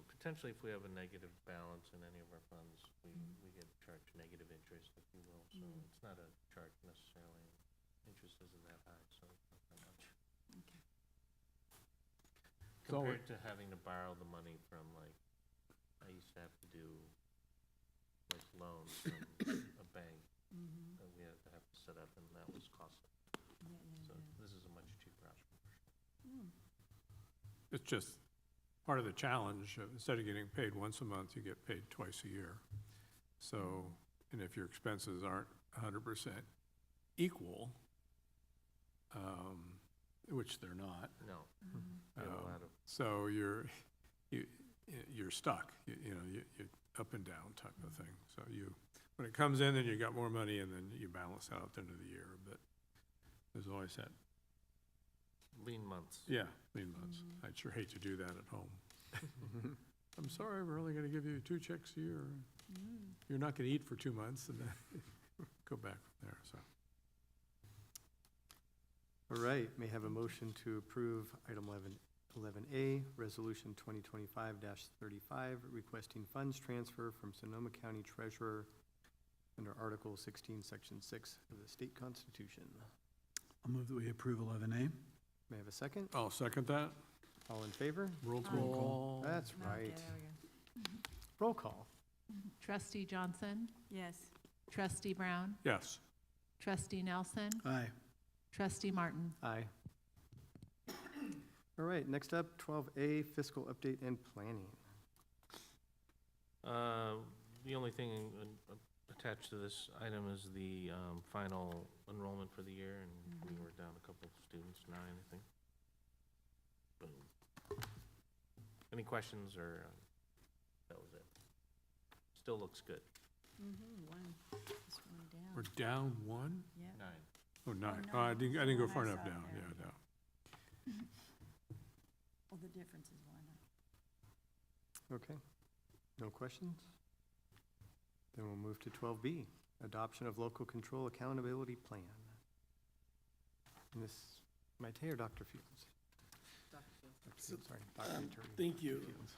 Speaker 10: potentially if we have a negative balance in any of our funds, we get charged negative interest, if you will. So it's not a charge necessarily. Interest isn't that high, so it's not that much.
Speaker 2: Okay.
Speaker 3: So
Speaker 10: Compared to having to borrow the money from, like, I used to have to do, like, loans from a bank that we had to set up, and that was costly. So this is a much cheaper option.
Speaker 3: It's just part of the challenge. Instead of getting paid once a month, you get paid twice a year. So, and if your expenses aren't 100% equal, which they're not,
Speaker 10: No. We have a lot of,
Speaker 3: so you're stuck. You're up and down type of thing. So when it comes in, then you got more money, and then you balance out at the end of the year. But there's always that.
Speaker 10: lean months.
Speaker 3: Yeah, lean months. I'd sure hate to do that at home. I'm sorry, we're only gonna give you 2 checks a year. You're not gonna eat for 2 months and then go back from there, so.
Speaker 1: All right, may I have a motion to approve item 11A, Resolution 2025-35, requesting funds transfer from Sonoma County Treasurer under Article 16, Section 6 of the state constitution.
Speaker 6: I'll move that we approve 11A.
Speaker 1: May I have a second?
Speaker 3: I'll second that.
Speaker 1: All in favor?
Speaker 3: Roll
Speaker 2: Aye.
Speaker 3: call.
Speaker 1: That's
Speaker 2: Okay,
Speaker 1: right.
Speaker 2: there we go.
Speaker 1: Roll call.
Speaker 4: Trustee Johnson,
Speaker 2: Yes.
Speaker 4: Trustee Brown,
Speaker 3: Yes.
Speaker 4: Trustee Nelson,
Speaker 6: Aye.
Speaker 4: Trustee Martin.
Speaker 1: Aye. All right, next up, 12A, fiscal update and planning.
Speaker 10: The only thing attached to this item is the final enrollment for the year, and we were down a couple of students, 9, I think. Boom. Any questions, or that was it? Still looks good.
Speaker 2: One, just one down.
Speaker 3: We're down 1?
Speaker 2: Yeah.
Speaker 10: 9.
Speaker 3: Oh, 9.
Speaker 2: no,
Speaker 3: Oh, I didn't go
Speaker 2: one
Speaker 3: far
Speaker 2: I
Speaker 3: enough
Speaker 2: saw
Speaker 3: down,
Speaker 2: there.
Speaker 3: yeah, down.
Speaker 2: Well, the difference is one.
Speaker 1: Okay, no questions? Then we'll move to 12B, adoption of local control accountability plan. Ms. Maite or Dr. Fields? Dr. Fields, sorry, Dr. Attorney.
Speaker 11: Thank you.
Speaker 1: Fields.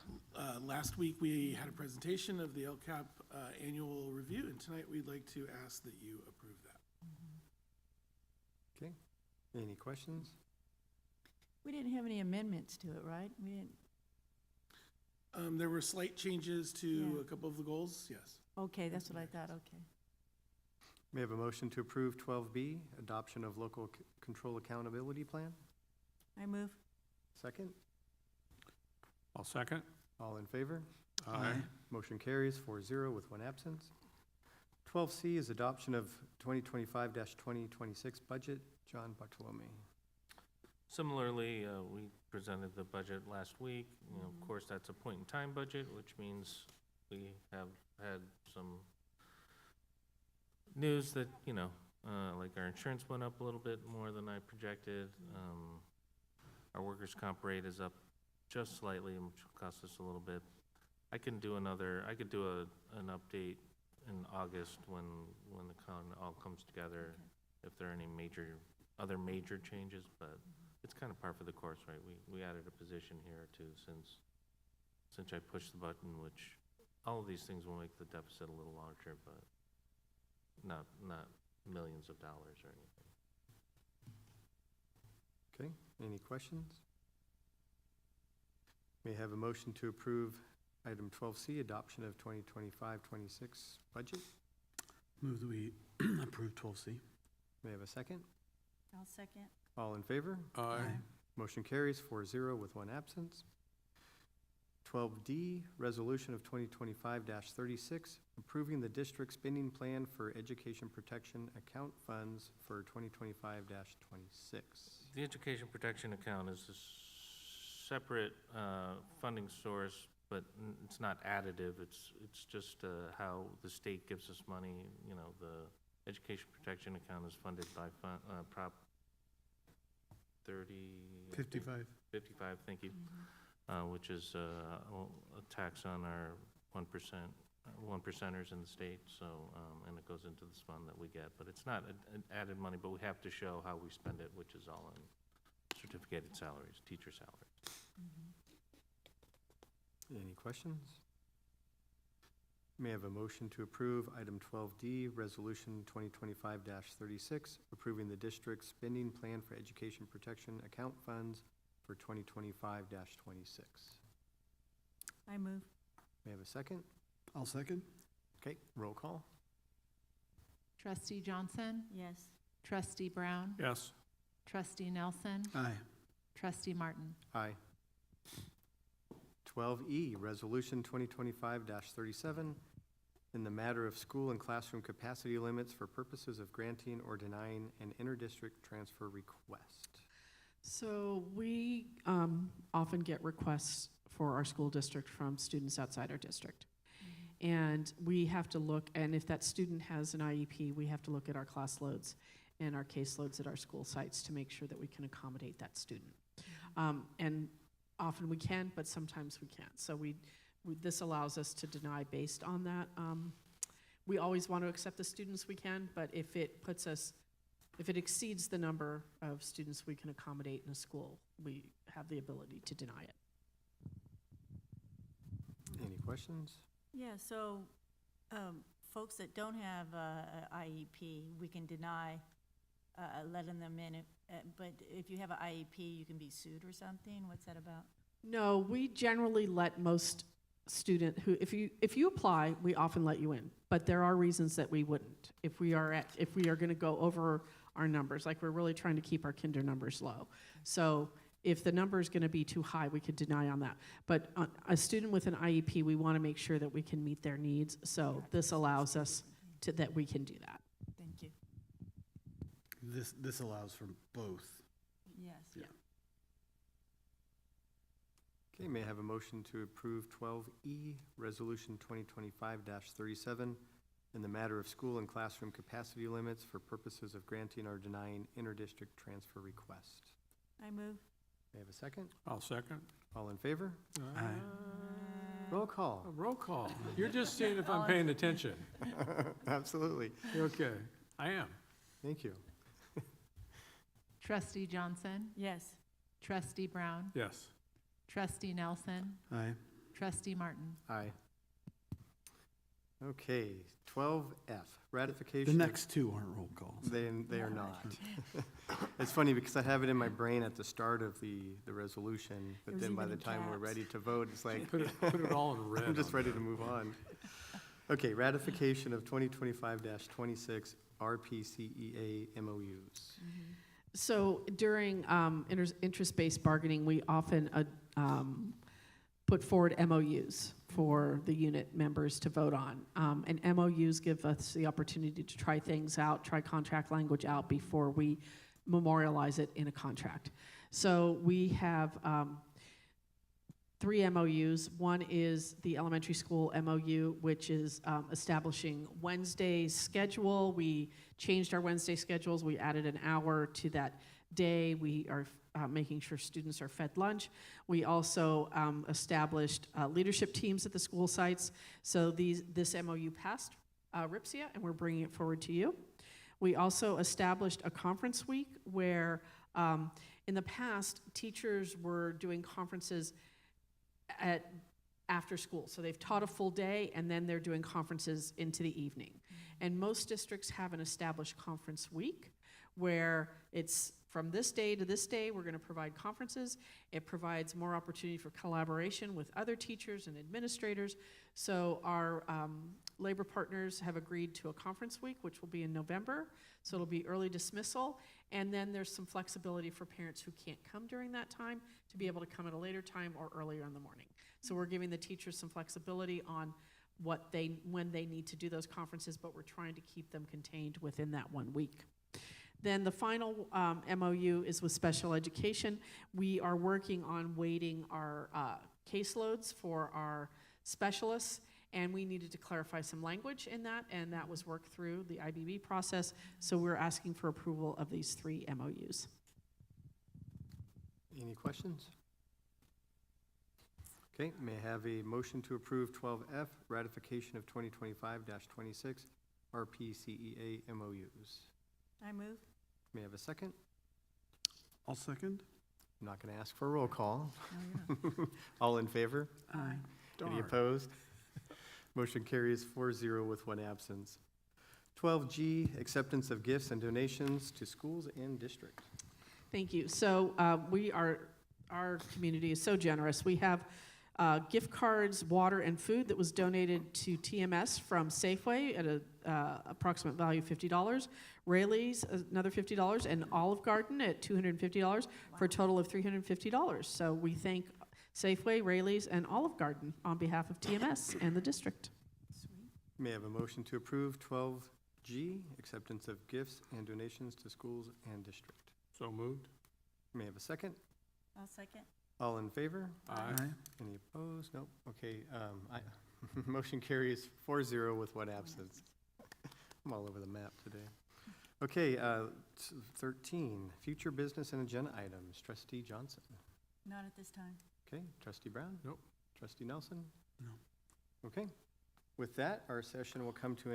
Speaker 11: Last week, we had a presentation of the LCAP annual review, and tonight we'd like to ask that you approve that.
Speaker 1: Okay, any questions?
Speaker 2: We didn't have any amendments to it, right? We didn't,
Speaker 11: There were slight changes to
Speaker 2: Yeah.
Speaker 11: a couple of the goals, yes.
Speaker 2: okay, that's what I thought, okay.
Speaker 1: May I have a motion to approve 12B, adoption of local control accountability plan?
Speaker 2: I move.
Speaker 1: Second,
Speaker 3: I'll second.
Speaker 1: all in favor?
Speaker 3: Aye.
Speaker 1: Motion carries 4-0 with one absence. 12C is adoption of 2025-2026 budget. John Bartolome.
Speaker 10: Similarly, we presented the budget last week. You know, of course, that's a point-in-time budget, which means we have had some news that, you know, like our insurance went up a little bit more than I projected. Our workers' comp rate is up just slightly, which will cost us a little bit. I could do an update in August when the all comes together, if there are any other major changes, but it's kind of par for the course, right? We added a position here or two since I pushed the button, which all of these things will make the deficit a little larger, but not millions of dollars or anything.
Speaker 1: Okay, any questions? May I have a motion to approve item 12C, adoption of 2025-26 budget?
Speaker 6: Move that we approve 12C.
Speaker 1: May I have a second?
Speaker 2: I'll second.
Speaker 1: All in favor?
Speaker 3: Aye.
Speaker 1: Motion carries 4-0 with one absence. 12D, resolution of 2025-36, approving the district spending plan for education protection account funds for 2025-26.
Speaker 10: The education protection account is a separate funding source, but it's not additive. It's just how the state gives us money. You know, the education protection account is funded by Prop 30. I think.
Speaker 6: 55.
Speaker 10: 55, thank you, which is a tax on our 1 percenters in the state, so, and it goes into this fund that we get, but it's not an added money, but we have to show how we spend it, which is all in certificated salaries, teacher salaries.
Speaker 1: Any questions? May I have a motion to approve item 12D, resolution 2025-36, approving the district spending plan for education protection account funds for 2025-26.
Speaker 2: I move.
Speaker 1: May I have a second?
Speaker 6: I'll second.
Speaker 1: Okay, roll call.
Speaker 4: Trustee Johnson,
Speaker 2: Yes.
Speaker 4: Trustee Brown,
Speaker 3: Yes.
Speaker 4: Trustee Nelson,
Speaker 6: Aye.
Speaker 4: Trustee Martin.
Speaker 1: Aye. 12E, resolution 2025-37, in the matter of school and classroom capacity limits for purposes of granting or denying an interdistrict transfer request.
Speaker 7: So we often get requests for our school district from students outside our district. And we have to look, and if that student has an IEP, we have to look at our class loads and our caseloads at our school sites to make sure that we can accommodate that student. And often we can, but sometimes we can't. So this allows us to deny based on that. We always want to accept the students we can, but if it exceeds the number of students we can accommodate in a school, we have the ability to deny it.
Speaker 1: Any questions?
Speaker 2: Yeah, so, folks that don't have a IEP, we can deny, letting them in, but if you have an IEP, you can be sued or something? What's that about?
Speaker 7: No, we generally let most if you apply, we often let you in, but there are reasons that we wouldn't. If we are gonna go over our numbers, like we're really trying to keep our kinder numbers low. So if the number is gonna be too high, we could deny on that. But on a student with an IEP, we wanna make sure that we can meet their needs, so this allows us that we can do that.
Speaker 2: Thank you.
Speaker 6: This allows for both.
Speaker 2: Yes.
Speaker 7: Yeah.
Speaker 1: Okay, may I have a motion to approve 12E, Resolution 2025-37, in the matter of school and classroom capacity limits for purposes of granting or denying interdistrict transfer request?
Speaker 2: I move.
Speaker 1: May I have a second?
Speaker 3: I'll second.
Speaker 1: All in favor?
Speaker 6: Aye.
Speaker 1: Roll call.
Speaker 3: A roll call. You're just seeing if I'm paying attention.
Speaker 1: Absolutely.
Speaker 3: Okay, I am.
Speaker 1: Thank you.
Speaker 4: Trustee Johnson,
Speaker 2: Yes.
Speaker 4: Trustee Brown,
Speaker 3: Yes.
Speaker 4: Trustee Nelson,
Speaker 6: Aye.
Speaker 4: Trustee Martin.
Speaker 1: Aye. Okay, 12F,
Speaker 6: The
Speaker 1: ratification.
Speaker 6: next two aren't roll calls.
Speaker 1: They are not. It's funny because I have it in my brain at the start of the resolution,
Speaker 2: It
Speaker 1: but
Speaker 2: was
Speaker 1: then by
Speaker 2: even
Speaker 1: the
Speaker 2: in
Speaker 1: time we're
Speaker 2: caps.
Speaker 1: ready to vote, it's like,
Speaker 3: Put it all in red.
Speaker 1: I'm just
Speaker 3: on
Speaker 1: ready
Speaker 3: there.
Speaker 1: to move on. Okay, ratification of 2025-26 RPCEA MOUs.
Speaker 7: So during interest-based bargaining, we often put forward MOUs for the unit members to vote on. And MOUs give us the opportunity to try things out, try contract language out before we memorialize it in a contract. So we have 3 MOUs. One is the elementary school MOU, which is establishing Wednesday's schedule. We changed our Wednesday schedules. We added an hour to that day. We are making sure students are fed lunch. We also established leadership teams at the school sites. So this MOU passed RIPSIA, and we're bringing it forward to you. We also established a conference week where in the past, teachers were doing conferences after school. So they've taught a full day, and then they're doing conferences into the evening. And most districts have an established conference week where it's from this day to this day, we're going to provide conferences. It provides more opportunity for collaboration with other teachers and administrators. So our labor partners have agreed to a conference week, which will be in November. So it'll be early dismissal. And then there's some flexibility for parents who can't come during that time to be able to come at a later time or earlier in the morning. So we're giving the teachers some flexibility on when they need to do those conferences, but we're trying to keep them contained within that 1 week. Then the final MOU is with special education. We are working on weighting our caseloads for our specialists, and we needed to clarify some language in that, and that was worked through the IBB process. So we're asking for approval of these 3 MOUs.
Speaker 1: Any questions? Okay, may I have a motion to approve 12F, ratification of 2025-26 RPCEA MOUs?
Speaker 2: I move.
Speaker 1: May I have a second?
Speaker 6: I'll second.
Speaker 1: I'm not going to ask for a roll call.
Speaker 2: Oh, yeah.
Speaker 1: All in favor?
Speaker 6: Aye.
Speaker 1: Any
Speaker 6: Darn.
Speaker 1: opposed? Motion carries 4-0 with 1 absence. 12G, acceptance of gifts and donations to schools and district.
Speaker 7: Thank you. So our community is so generous. We have gift cards, water, and food that was donated to TMS from Safeway at an approximate value of $50, Rayleigh's another $50, and Olive Garden at $250 for a total of $350. So we thank Safeway, Rayleigh's, and Olive Garden on behalf of TMS and the district.
Speaker 2: Sweet.
Speaker 1: May I have a motion to approve 12G, acceptance of gifts and donations to schools and district?
Speaker 3: So moved.
Speaker 1: May I have a second?
Speaker 2: I'll second.
Speaker 1: All in favor?
Speaker 3: Aye.
Speaker 1: Any opposed? Nope. Okay, motion carries 4-0 with 1 absence. I'm all over the map today. Okay, 13, future business and agenda items. Trustee Johnson.
Speaker 2: Not at this time.
Speaker 1: Okay, Trustee Brown?
Speaker 3: Nope.
Speaker 1: Trustee Nelson?
Speaker 6: No.
Speaker 1: Okay. With that, our session will come to an